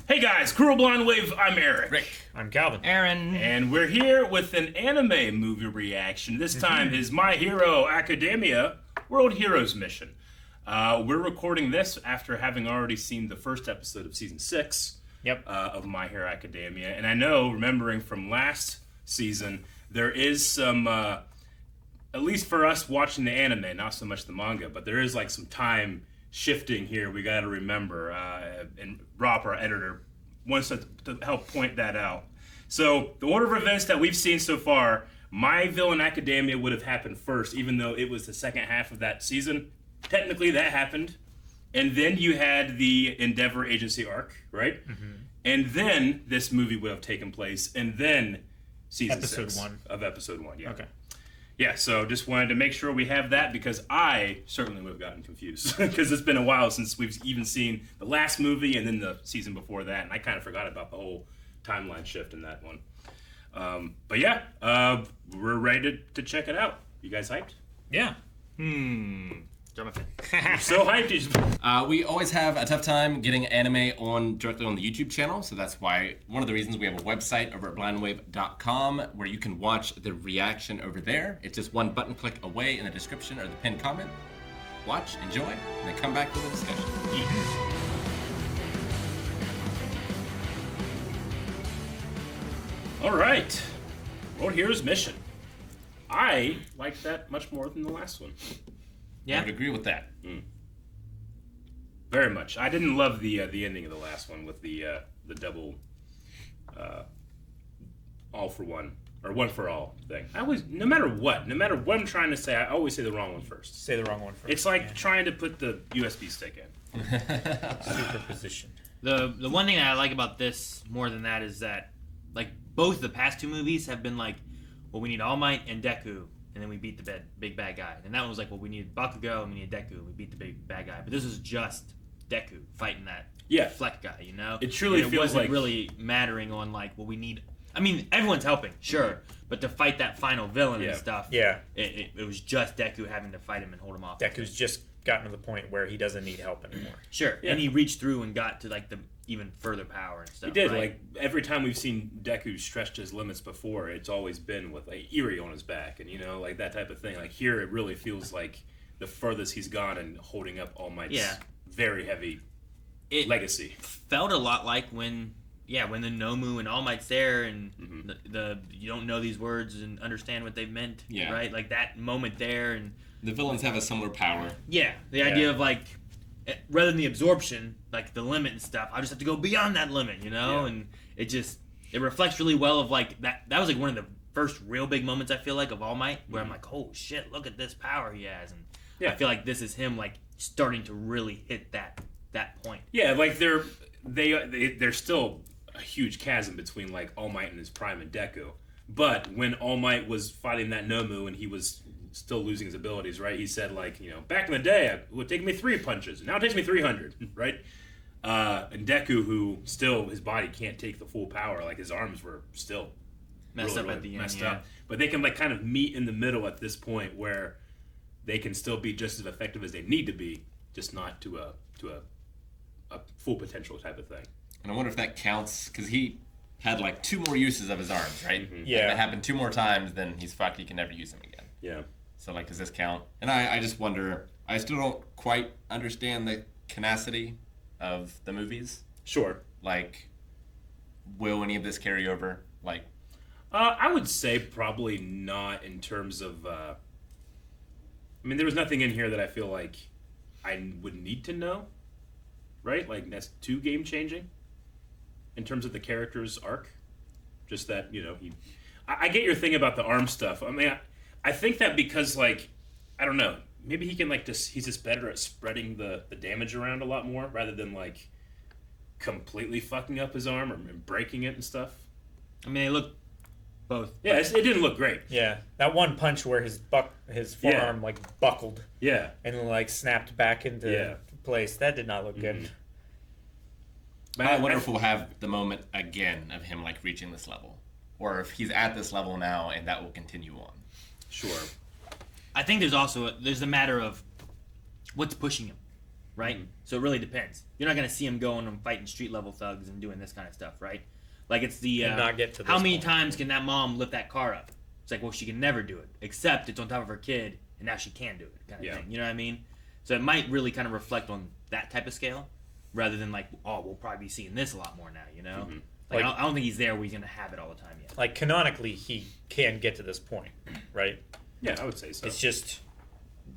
Hey guys, Cruel Blonde Wave, I'm Eric. Rick. I'm Calvin. Aaron. And we're here with an anime movie reaction. This time is My Hero Academia World Heroes Mission. We're recording this after having already seen the first episode of Season 6 of My Hero Academia. And I know, remembering from last season, there is some, at least for us watching the anime, not so much the manga, but there is like some time shifting here we got to remember. And Rob, our editor, wants us to help point that out. So the order of events that we've seen so far, My Villain Academia would have happened first, even though it was the second half of that season. Technically, that happened. And then you had the Endeavor Agency arc, right? Mm-hmm. And then this movie would have taken place, and then season 6 of episode 1. Yeah. Okay. Yeah, so just wanted to make sure we have that because I certainly would have gotten confused because it's been a while since we've even seen the last movie and then the season before that, and I kind of forgot about the whole timeline shift in that one. But yeah, we're ready to check it out. You guys hyped? Yeah. So hyped. We always have a tough time getting anime directly on the YouTube channel, so that's why one of the reasons we have a website over at blindwave.com where you can watch the reaction over there. It's just one button click away in the description or the pinned comment. Watch, enjoy, and then come back to the discussion. All right, World Heroes Mission. I liked that much more than the last one. Yeah. I would agree with that. Very much. I didn't love the ending of the last one with the double all for one or one for all thing. I always, no matter what I'm trying to say, I always say the wrong one first. Say the wrong one first. It's like trying to put the USB stick in. Superposition. The one thing that I like about this more than that is that, like, both the past two movies have been like, well, we need All Might and Deku, and then we beat the big bad guy. And that one was like, well, we needed Bakugo and we needed Deku, and we beat the big bad guy. But this is just Deku fighting that Fleck guy, you know? It truly feels wasn't like really mattering on, like, well, we need... I mean, everyone's helping, sure, but to fight that final villain and stuff, it was just Deku having to fight him and hold him off. Deku's just gotten to the point where he doesn't need help anymore. Sure, and he reached through and got to, like, the even further power and stuff. He did. Right? Like, every time we've seen Deku stretched his limits before, it's always been with, like, Eerie on his back and, you know, like, that type of thing. Like, here it really feels like the furthest he's gone and holding up All Might's very heavy legacy. Felt a lot like when the Nomu and All Might's there and the you don't know these words and understand what they've meant, right? Like, that moment there. And the villains have a similar power. Yeah, the idea of, like, rather than the absorption, like the limit and stuff, I just have to go beyond that limit, you know? And it reflects really well of, like, that was like one of the first real big moments I feel like of All Might where I'm like, oh shit, look at this power he has. And I feel like this is him, like, starting to really hit that point. Yeah, like there's still a huge chasm between, like, All Might and his prime and Deku. But when All Might was fighting that Nomu and he was still losing his abilities, right? He said, like, you know, back in the day, it would take me 3 punches. Now it takes me 300, right? And Deku, who still, his body can't take the full power. Like, his arms were still messed up at the end, up. But they can, like, kind of meet in the middle at this point where they can still be just as effective as they need to be, just not to a full potential type of thing. And I wonder if that counts, because he had, like, 2 more uses of his arms, right? Mm-hmm. Yeah. If it happened 2 more times, then he's fucked. He can never use them again. Yeah. So, like, does this count? And I just wonder, I still don't quite understand the tenacity of the movies. Sure. Like, will any of this carry over? Like, I would say probably not in terms of, I mean, there was nothing in here that I feel like I would need to know, right? Like, that's too game-changing in terms of the character's arc. Just that, you know, I get your thing about the arm stuff. I mean, I think that because, like, I don't know, maybe he can, like, he's just better at spreading the damage around a lot more rather than, like, completely fucking up his arm or breaking it and stuff. I mean, they look both. Yeah, it didn't look great. Yeah, that one punch where his forearm like buckled. Yeah, and like snapped back into place. That did not look good. But I wonder if we'll have the moment again of him, like, reaching this level, or if he's at this level now and that will continue on. Sure. I think there's a matter of what's pushing him, right? Mm-hmm. So it really depends. You're not gonna see him going and fighting street level thugs and doing this kind of stuff, right? Like it's the And not get to how this many point. times can that mom lift that car up? It's like, well, she can never do it, except it's on top of her kid, and now she can do it, kind of Yeah. thing. You know what I mean? So it might really kind of reflect on that type of scale, rather than like, oh, we'll probably be seeing this a lot more now. You know, like, I don't think he's there where he's gonna have it all the time yet. Like canonically, he can get to this point, right? Yeah, I would say so. It's just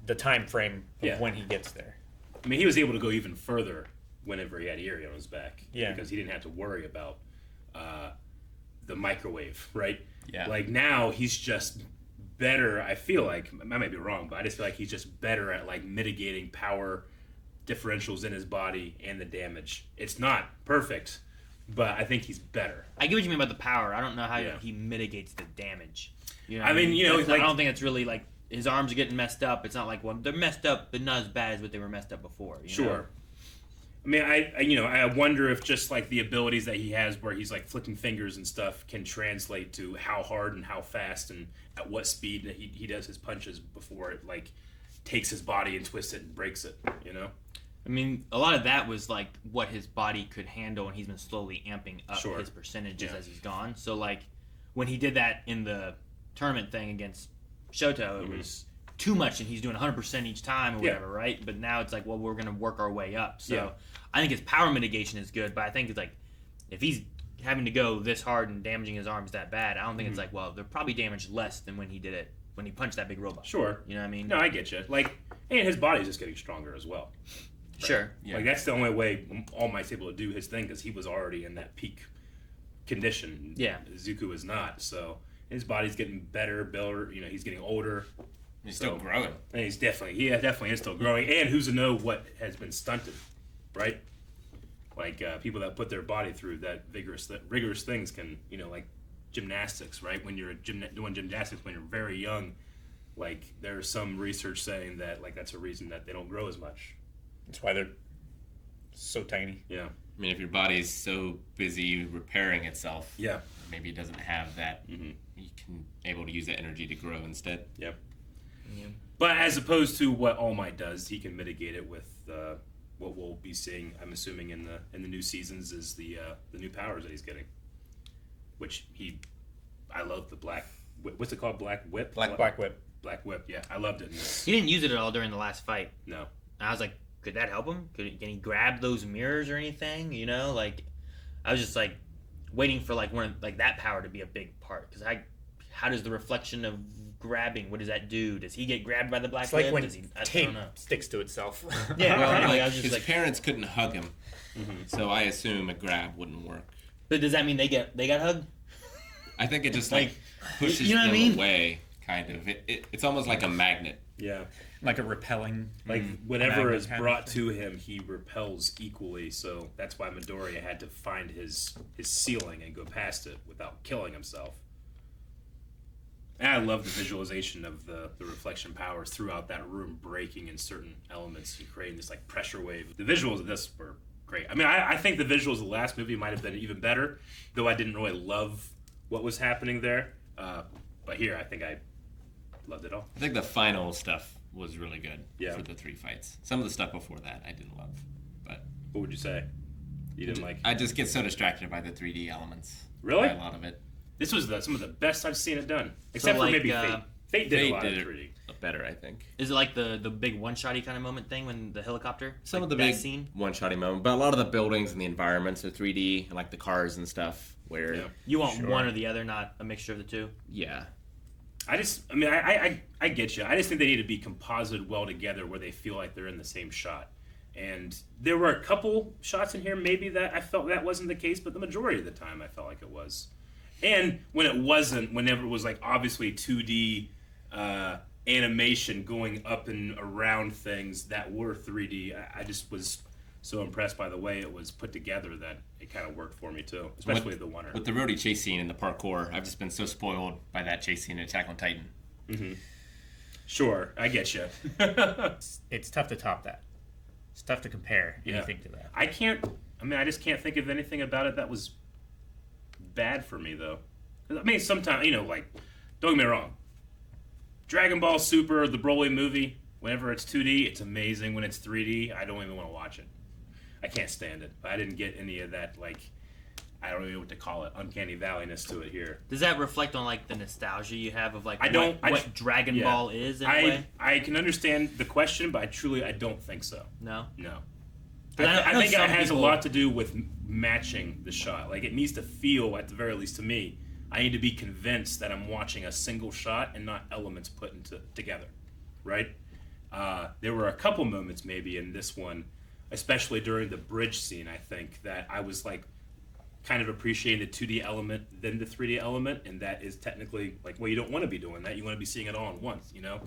the time frame of Yeah. when he gets there. I mean, he was able to go even further whenever he had Erie on his back. Yeah. Because he didn't have to worry about the microwave, right? Yeah. Like now he's just better. I feel like I might be wrong, but I just feel like he's just better at like mitigating power differentials in his body and the damage. It's not perfect, but I think he's better. I get what you mean about the power. I don't know how Yeah. he mitigates the damage. You know I mean, you know, That's not- like- I don't think it's really like his arms are getting messed up. It's not like, well, they're messed up, but not as bad as what they were messed up before. You Sure. know? I mean, I wonder if just like the abilities that he has, where he's like flicking fingers and stuff, can translate to how hard and how fast and at what speed that he does his punches before it like takes his body and twists it and breaks it. You know? I mean, a lot of that was like what his body could handle, and he's been slowly amping up Sure. his percentages Yeah. as he's gone. So, like, when he did that in the tournament thing against Shoto, it was too much, and he's doing 100% each time or Yeah. whatever, right? But now it's like, well, we're going to work our way up. So, Yeah. I think his power mitigation is good, but I think it's like, if he's having to go this hard and damaging his arms that bad, I don't think it's like, well, they're probably damaged less than when he did it, when he punched that big robot. Sure. You know what I mean? No, I get you. Like, and his body's just getting stronger as well. Sure. Yeah. Like that's the only way All Might's able to do his thing because he was already in that peak condition. Yeah. Zuko is not. So his body's getting better, You know, he's getting older. He's still growing. And he definitely is still growing. And who's to know what has been stunted, right? Like people that put their body through that rigorous things can, you know, like gymnastics, right? When you're doing gymnastics when you're very young, like there's some research saying that like that's a reason that they don't grow as much. That's why they're so tiny. Yeah. I mean, if your body's so busy repairing itself, Yeah. maybe it doesn't have that. You can able to use that energy to grow instead. Yep. But as opposed to what All Might does, he can mitigate it with what we'll be seeing. I'm assuming in the new seasons is the new powers that he's getting, which I love the black. What's it called? Black Whip. Black Whip. Black Whip. Yeah, I loved it. In this. He didn't use it at all during the last fight. No. And I was like, could that help him? Can he grab those mirrors or anything? You know, like I was just like waiting for like that power to be a big part because how does the reflection of grabbing? What does that do? Does he get grabbed by the black It's like whip? when Does he, I tape don't know. sticks to itself. Yeah, Well, right. like, I was just his like, parents couldn't hug him, so I assume a grab wouldn't work. but does that mean they got hugged? I think it just like pushes you know what I them mean? away, kind of. It's almost like a magnet. Yeah. Like a repelling. Like whatever magnet is kind of brought thing. to him, he repels equally. So that's why Midoriya had to find his ceiling and go past it without killing himself. And I love the visualization of the reflection powers throughout that room breaking in certain elements and creating this like pressure wave. The visuals of this were great. I mean, I think the visuals of the last movie might have been even better, though I didn't really love what was happening there. But here, I think I loved it all. I think the final stuff was really good Yeah. for the 3 fights. Some of the stuff before that I didn't love, but What would you say? You didn't like? I just get so distracted by the 3D elements. Really? By a lot of it. This was some of the best I've seen it done, except for like, maybe Fate. Fate did a lot of it 3D. better, I think. Is it like the big one-shotty kind of moment thing when the helicopter? Some like of the that big scene. one-shotty moment, but a lot of the buildings and the environments are 3D, and like the cars and stuff. Where, Yeah. You want one or the other, not a mixture of the two. yeah. I get you. I just think they need to be composited well together where they feel like they're in the same shot. And there were a couple shots in here maybe that I felt that wasn't the case, but the majority of the time I felt like it was. And when it wasn't, whenever it was like obviously 2D animation going up and around things that were 3D, I just was so impressed by the way it was put together that it kind of worked for me too, especially the one. With the roadie chase scene and the parkour, I've just been so spoiled by that chase scene in Attack on Titan. Sure, I get you. It's tough to top that. It's tough to compare anything to that. I just can't think of anything about it that was bad for me, though. I mean, sometimes, like, don't get me wrong. Dragon Ball Super, the Broly movie, Whenever it's 2D, it's amazing. When it's 3D, I don't even want to watch it. I can't stand it. I didn't get any of that, like, I don't even know what to call it, uncanny valleyness to it here. Does that reflect on like the nostalgia you have of like what Dragon Ball is in a way? I can understand the question, but I don't think so. No? No. I think it has a lot to do with matching the shot. Like, it needs to feel, at the very least to me, I need to be convinced that I'm watching a single shot and not elements put together, right? There were a couple moments maybe in this one, especially during the bridge scene, I think, that I was like kind of appreciating the 2D element than the 3D element, and that is technically like, well, you don't want to be doing that. You want to be seeing it all at once, you know?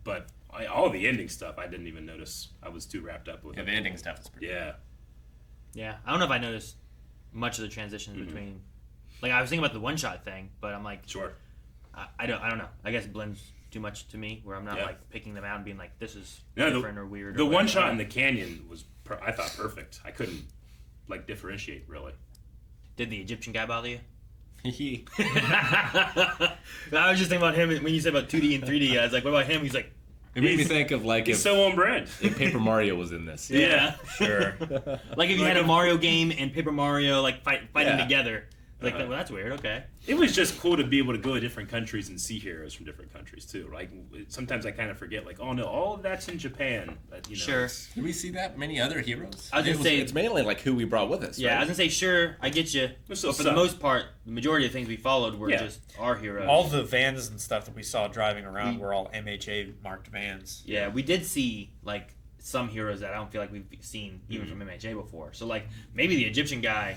But all the ending stuff, I didn't even notice. I was too wrapped up with it. Yeah, the ending stuff is pretty Yeah. Yeah. I don't know if I noticed much of the transitions between. Like, I was thinking about the one-shot thing, but I'm like... Sure. I don't know. I guess it blends too much to me, where I'm not like picking them out and being like, this is No, different or weird. The or one shot in the canyon was, I thought, perfect. I couldn't, like, differentiate, really. Did the Egyptian guy bother you? He I was just thinking about him when you said about 2D and 3D. I was like, what about him? He's like... It made me think of like He's so on brand. if Paper Mario was in this. Yeah. Sure. Like if you had a Mario game and Paper Mario like fighting Yeah. together. Like, well, that's weird. Okay. It was just cool to be able to go to different countries and see heroes from different countries too. Like, sometimes I kind of forget, like, oh no, all of that's in Japan. But, you know, Sure. Did we see that many other heroes? I was gonna say- it's mainly like who we brought with us. Yeah, right? I was gonna say, sure, I get you. There's But still for the some. most part, the majority of things we followed were Yeah. just our heroes. All the vans and stuff that we saw driving around were all MHA marked vans. Yeah, we did see like some heroes that I don't feel like we've seen even from MHA before. So like maybe the Egyptian guy,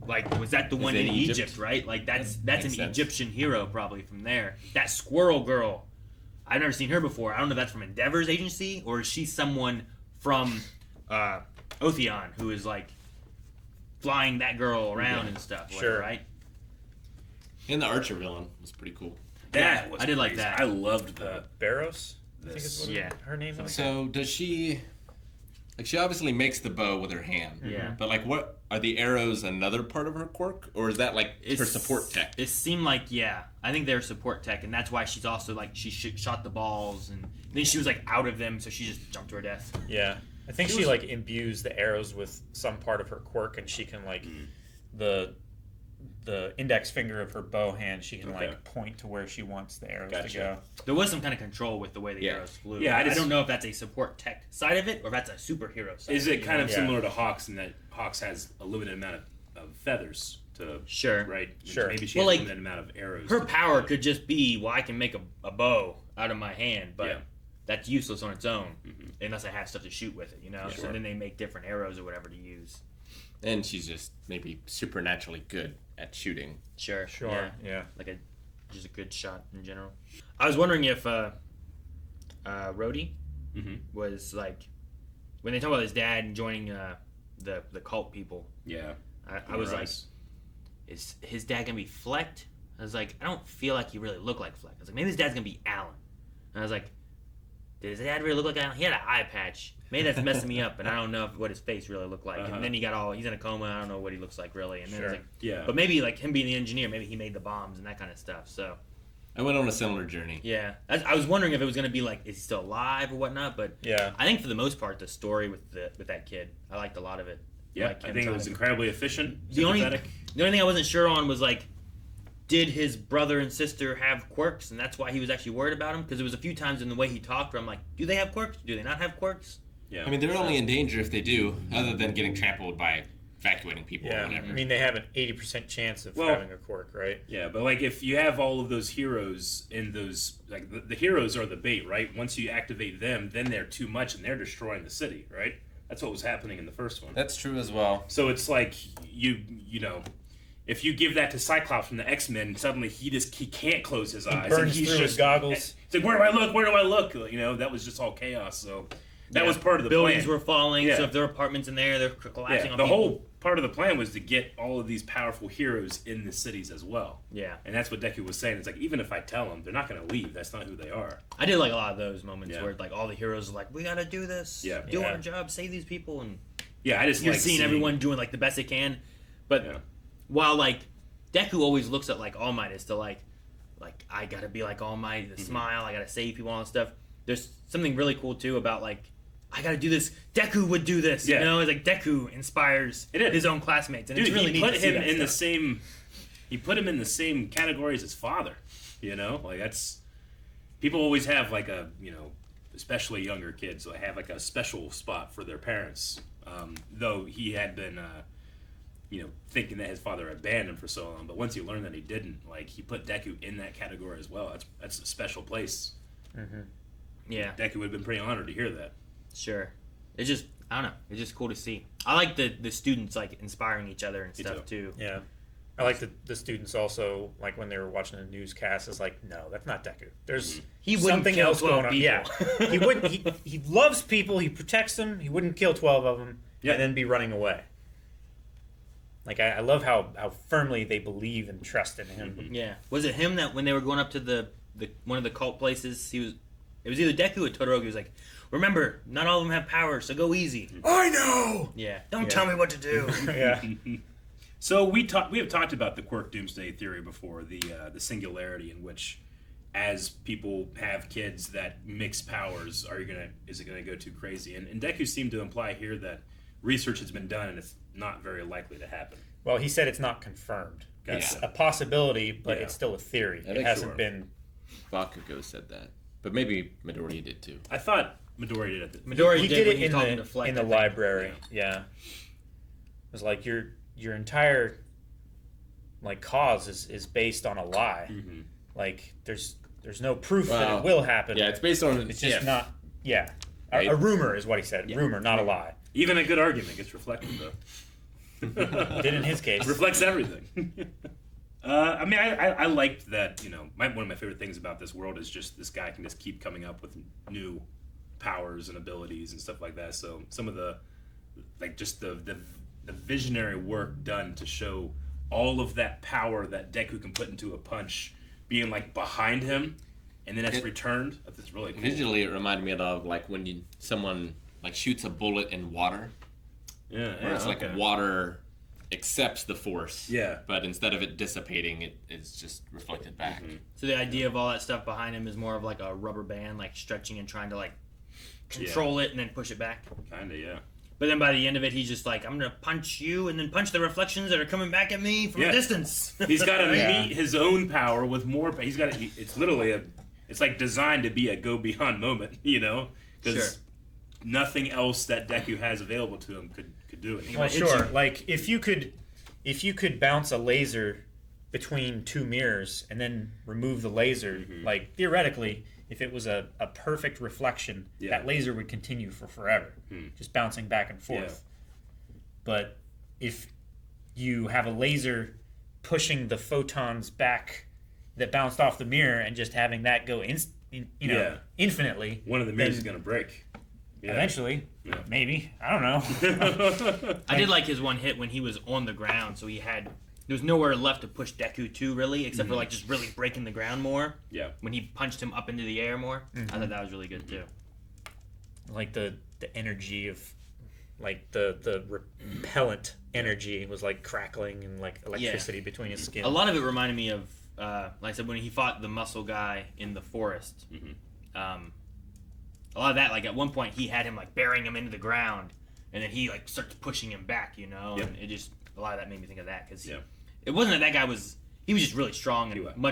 like was that the one in in Egypt? Egypt, right? Like that's an makes sense. Egyptian hero probably from there. That squirrel girl, I've never seen her before. I don't know if that's from Endeavor's agency or is she someone from Otheon who is like flying that girl around and stuff. Sure. Whatever, right? And the Archer villain was pretty cool. That Yeah, was I did like crazy. that. I loved the Barros? I think is what Yeah. her name was. So does she? Like she obviously makes the bow with her hand. Yeah. But like, what are the arrows? Another part of her quirk, or is that like her It's- support tech? It seemed like, yeah, I think they're support tech, and that's why she's also like she shot the balls, and then she was like out of them, so she just jumped to her death. Yeah. I think she like imbues the arrows with some part of her quirk, and she can like the index finger of her bow hand. She can Okay. like point to where she wants the arrows Gotcha. to go. There was some kind of control with the way the Yeah. arrows flew. Yeah, I don't know if that's a support tech side of it or if that's a superhero side. Is it kind of Yeah. similar to Hawks in that Hawks has a limited amount of feathers to Sure. right? Sure. Maybe she Well, has like, a limited amount of arrows. her to- power could just be, well, I can make a bow out of my hand, but Yeah. that's useless on its own unless I have stuff to shoot with it, you know? So Sure. then they make different arrows or whatever to use. And she's just maybe supernaturally good at shooting. Sure. Sure. Yeah. Like just a good shot in general. I was wondering if Rhodey was like when they talk about his dad and joining the cult people. Yeah. I was like, is his dad gonna be Flecked? I was like, I don't feel like he really looked like Fleck. I was like, maybe his dad's gonna be Alan. And I was like, did his dad really look like Alan? He had an eye patch. Maybe that's messing me up, and I don't know what his face really looked like. And then he's in a coma. I don't know what he looks like really. And then I was like, Yeah. but maybe like him being the engineer, maybe he made the bombs and that kind of stuff. So I went on a similar journey. yeah, I was wondering if it was gonna be like, is he still alive or whatnot? But Yeah. I think for the most part, the story with that kid, I liked a lot of it. Yeah, Like I him think it trying was to- incredibly efficient, The only sympathetic. thing I wasn't sure on was like, did his brother and sister have quirks, and that's why he was actually worried about them? Because there was a few times in the way he talked where I'm like, do they have quirks? Do they not have quirks? Yeah. I mean, they're only in danger if they do, other than getting trampled by evacuating people Yeah. or whatever. I mean, they have an 80% chance of Well- having a quirk, right? Yeah, but like if you have all of those heroes in those, like the heroes are the bait, right? Once you activate them, then they're too much and they're destroying the city, right? That's what was happening in the first one. That's true as well. So it's like you know, if you give that to Cyclops from the X-Men, suddenly he can't close his eyes. burns and he's through his just goggles. It's like, where do I look? Where do I look? You know, that was just all chaos. So that was part of the Buildings plan. were falling, Yeah. so if there were apartments in there, they're collapsing Yeah, on the people. whole part of the plan was to get all of these powerful heroes in the cities as well. Yeah. And that's what Deku was saying. It's like, even if I tell them, they're not going to leave. That's not who they are. I did like a lot of those moments Yeah. where like all the heroes are like, we gotta do this, Yeah. do Yeah. our job, save these people, and Yeah, I just you're like seeing everyone doing like the best they can. But Yeah. while like Deku always looks at like All Might as to like I gotta be like All Might, the smile, I gotta save people, all that stuff. there's something really cool too about like, I gotta do this. Deku would do this, Yeah. you know. It's like Deku inspires his own classmates, and Dude, it's really he neat put to see him that in the stuff. same. He put him in the same category as his father. You know, like that's. People always have like a, especially younger kids, they have like a special spot for their parents. Though he had been, thinking that his father abandoned him for so long, but once he learned that he didn't, like he put Deku in that category as well. That's a special place. Mm-hmm. Yeah, Deku would have been pretty honored to hear that. sure. It's just, I don't know. It's just cool to see. I like the students like inspiring each other and Me stuff too. Yeah. I like the students also, like when they were watching the newscast, is like, no, that's not Deku. There's He wouldn't something kill else 12 going on. people. Yeah, he wouldn't. He loves people. He protects them. He wouldn't kill 12 of them Yeah. and then be running away. Like I love how firmly they believe and trust in him. Mm-hmm. Yeah. Was it him that when they were going up to the one of the cult places, it was either Deku or Todoroki. He was like, remember, not all of them have power, so go easy. I know. Yeah. Don't Yeah. tell me what to do. Yeah. So we have talked about the Quirk Doomsday theory before, the singularity in which, as people have kids that mix powers, is it gonna go too crazy? And Deku seemed to imply here that research has been done and it's not very likely to happen. Well, he said it's not confirmed. Gotcha. It's a possibility, but Yeah. it's still a theory. I It think hasn't sure. been. Bakugo said that, but maybe Midoriya did too. I thought Midori did it. Midori He did did when it he was talking to in Fleck, the I think. library. Yeah. It was like your entire like cause is based on a lie. Mm-hmm. Like there's no proof that Well, it will happen. Yeah, it's based on It's just if. not. Yeah. Right. A rumor is what he said. Yeah. Rumor, not a lie. Even a good argument gets reflected, though. Did in his case. Reflects everything. I liked that. One of my favorite things about this world is just this guy can just keep coming up with new powers and abilities and stuff like that. So some of the, like, just the visionary work done to show all of that power that Deku can put into a punch being like behind him, and then it's returned. That's really cool. Visually, it reminded me of like when someone like shoots a bullet in water, Yeah, where it's like okay. water accepts the force. Yeah. But instead of it dissipating, it is just reflected back. Mm-hmm. So the idea of all that stuff behind him is more of like a rubber band, like stretching and trying to like control it and then push it back. Kinda, yeah. But then by the end of it, he's just like, I'm gonna punch you and then punch the reflections that are coming back at me from Yeah. a distance. He's got to Yeah. meet his own power with more. He's got. It's literally it's like designed to be a go beyond moment, because Sure. nothing else that Deku has available to him could do it. Well, sure. Like if you could bounce a laser between two mirrors and then remove the laser, Mm-hmm. like theoretically, if it was a perfect reflection, Yeah. that laser would continue for forever, just bouncing back and forth. But if you have a laser pushing the photons back that bounced off the mirror and just having that go Yeah. infinitely, One of the mirrors then is going to break. Yeah. eventually, Yeah. maybe, I don't know. I did like his one hit when he was on the ground, so there was nowhere left to push Deku to really, except for like just really breaking the ground more. Yeah. When he punched him up into the air more, I thought that was really good too. Like the energy of like the repellent energy was like crackling and like electricity between his skin. A lot of it reminded me of, like I said, when he fought the muscle guy in the forest. A lot of that, like at one point, he had him like burying him into the ground, and then he like starts pushing him back, Yep. and it just a lot of that made me think of that because Yeah. it wasn't that guy he was just really strong He was. and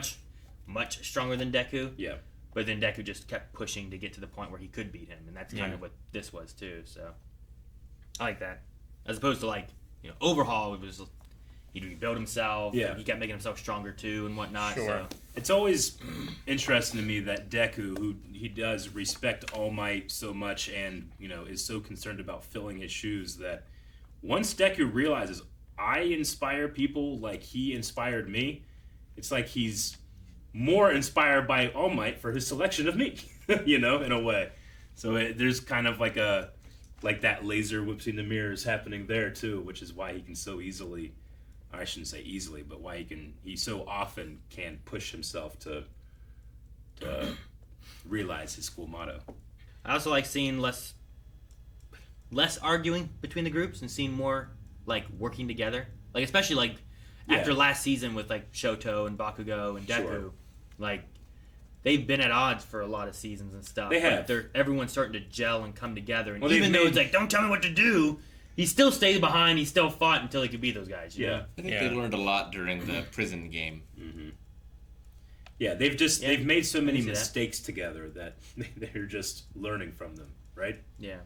much stronger than Deku. Yeah. But then Deku just kept pushing to get to the point where he could beat him, and that's kind Yeah. of what this was too. So I like that, as opposed to like Overhaul. It was he'd rebuild himself. Yeah. And he kept making himself stronger too and whatnot. Sure. So It's always interesting to me that Deku, who he does respect All Might so much and, is so concerned about filling his shoes, that once Deku realizes I inspire people like he inspired me, it's like he's more inspired by All Might for his selection of me, in a way. So there's kind of like that laser whipping the mirrors happening there too, which is why he can so easily, I shouldn't say easily, but why he so often can push himself to realize his school motto. I also like seeing less arguing between the groups and seeing more like working together. Like especially like after last season with like Shoto and Bakugo and Deku, Sure. like they've been at odds for a lot of seasons and stuff. They have. But everyone's starting to gel and come together. And Well, even though they've it's like, don't tell me what to do, he still stayed behind. He still fought until he could beat those guys. You know? I think they learned a lot during the prison game. Yeah, they've made so many see that. mistakes together that they're just learning from them, right? Yeah.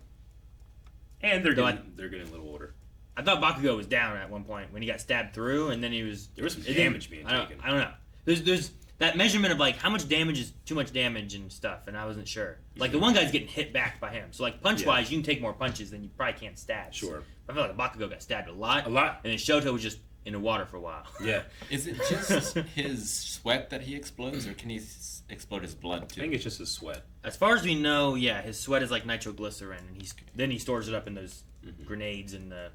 And they're Though getting a little older. I thought Bakugo was down at one point when he got stabbed through, and then he was. There was some it didn't- damage being I don't, taken. I don't know. There's that measurement of like how much damage is too much damage and stuff, and I wasn't sure. Like the one guy's getting hit back by him, so like punch wise, you can take more punches than you probably can't stab. Sure. I feel like Bakugo got stabbed a lot, A lot. and then Shoto was just in the water for a while. Yeah. Is it just his sweat that he explodes, or can he explode his blood I too? think it's just a sweat. As far as we know, yeah, his sweat is like nitroglycerin, and then he stores it up in those grenades and the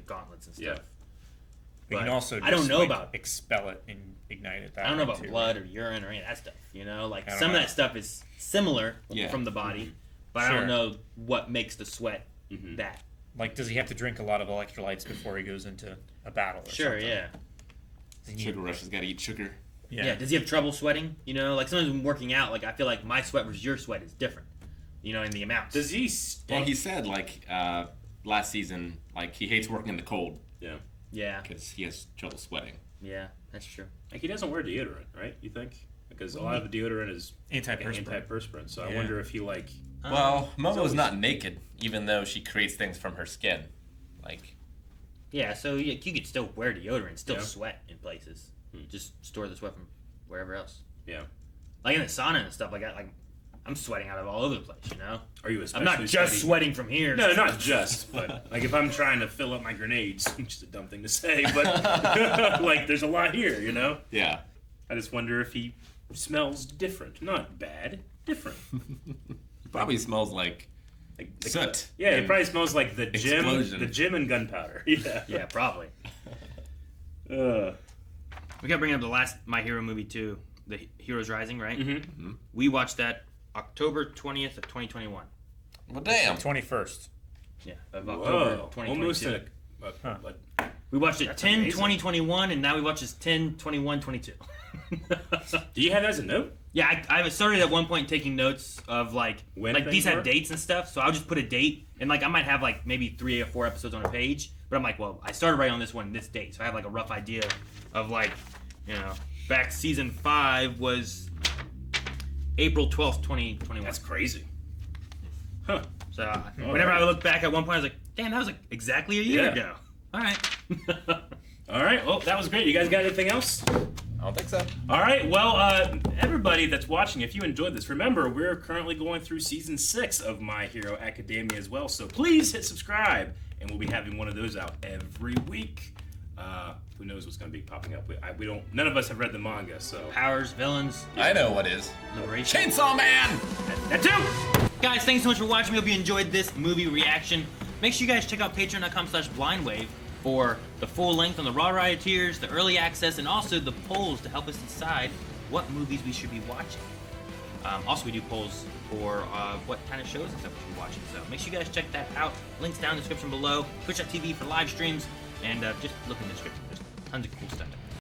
gauntlets and stuff. Yeah. But you can But also just, I don't know like, about- expel it and ignite it that I don't know way, about too. blood or urine or any of that stuff. You know, like I don't some know. of that stuff is similar Yeah. from the body, but I Sure. don't know what makes the sweat Mm-hmm. that. Like, does he have to drink a lot of electrolytes before he goes into a battle or Sure, something? yeah. Sugar Rush has got to eat sugar. Yeah. Does he have trouble sweating? You know, like sometimes when working out, like I feel like my sweat versus your sweat is different. You know, in the amounts. Does he stay? Well, he said like last season, like he hates working in the cold Yeah. Yeah, because he has trouble sweating. yeah, that's true. Like he doesn't wear deodorant, right? You think? Because a lot of the deodorant is Antiperspirant. antiperspirant. So I Yeah. wonder if he like. Well, Momo's always- not naked, even though she creates things from her skin. Like, Yeah, so you could still wear deodorant, and still Yeah. sweat in places. Just store the sweat from wherever else. Yeah. Like in the sauna and stuff, like I'm sweating out of all over the place. You know, Are you I'm especially? not just sweaty? sweating from here. No, not just, but like if I'm trying to fill up my grenades, which is a dumb thing to say, but like there's a lot here, you know. yeah. I just wonder if he smells different, not bad, different. Probably smells like Like soot. Yeah, it and probably smells like the explosion. gym and gunpowder. Yeah. Yeah, probably. We got to bring up the last My Hero movie too, The Heroes Rising, right? Mm-hmm. We watched that October 20th of 2021. Well, damn. 21st. Yeah, of October Whoa, 2022. almost a. Huh. But We watched it That's 10 amazing. 2021, and now we watch this 10 21 22. do you have that as a note? Yeah, I started at one point taking notes of like When these things had were? dates and stuff, so I'll just put a date and like I might have like maybe 3 or 4 episodes on a page, but I'm like, well, I started right on this one this date, so I have like a rough idea of like, you know, back season 5 was April 12th, 2021. That's crazy. Huh. So whenever I look back at one point, I was like, damn, that was like exactly a year Yeah. ago. All right. All right. Well, that was great. You guys got anything else? I don't think so. All right. Well, everybody that's watching, if you enjoyed this, remember we're currently going through season 6 of My Hero Academia as well. So please hit subscribe, and we'll be having one of those out every week. Who knows what's going to be popping up? We don't. None of us have read the manga, so Powers, villains, I know what is. liberation. Chainsaw Man! that too. Guys, thanks so much for watching. We hope you enjoyed this movie reaction. Make sure you guys check out patreon.com/blindwave for the full length on the Raw Riot tiers, the early access, and also the polls to help us decide what movies we should be watching. Also, we do polls for what kind of shows and stuff we should be watching. So make sure you guys check that out. Links down in the description below. Twitch.tv for live streams. And just look in the description. There's tons of cool stuff.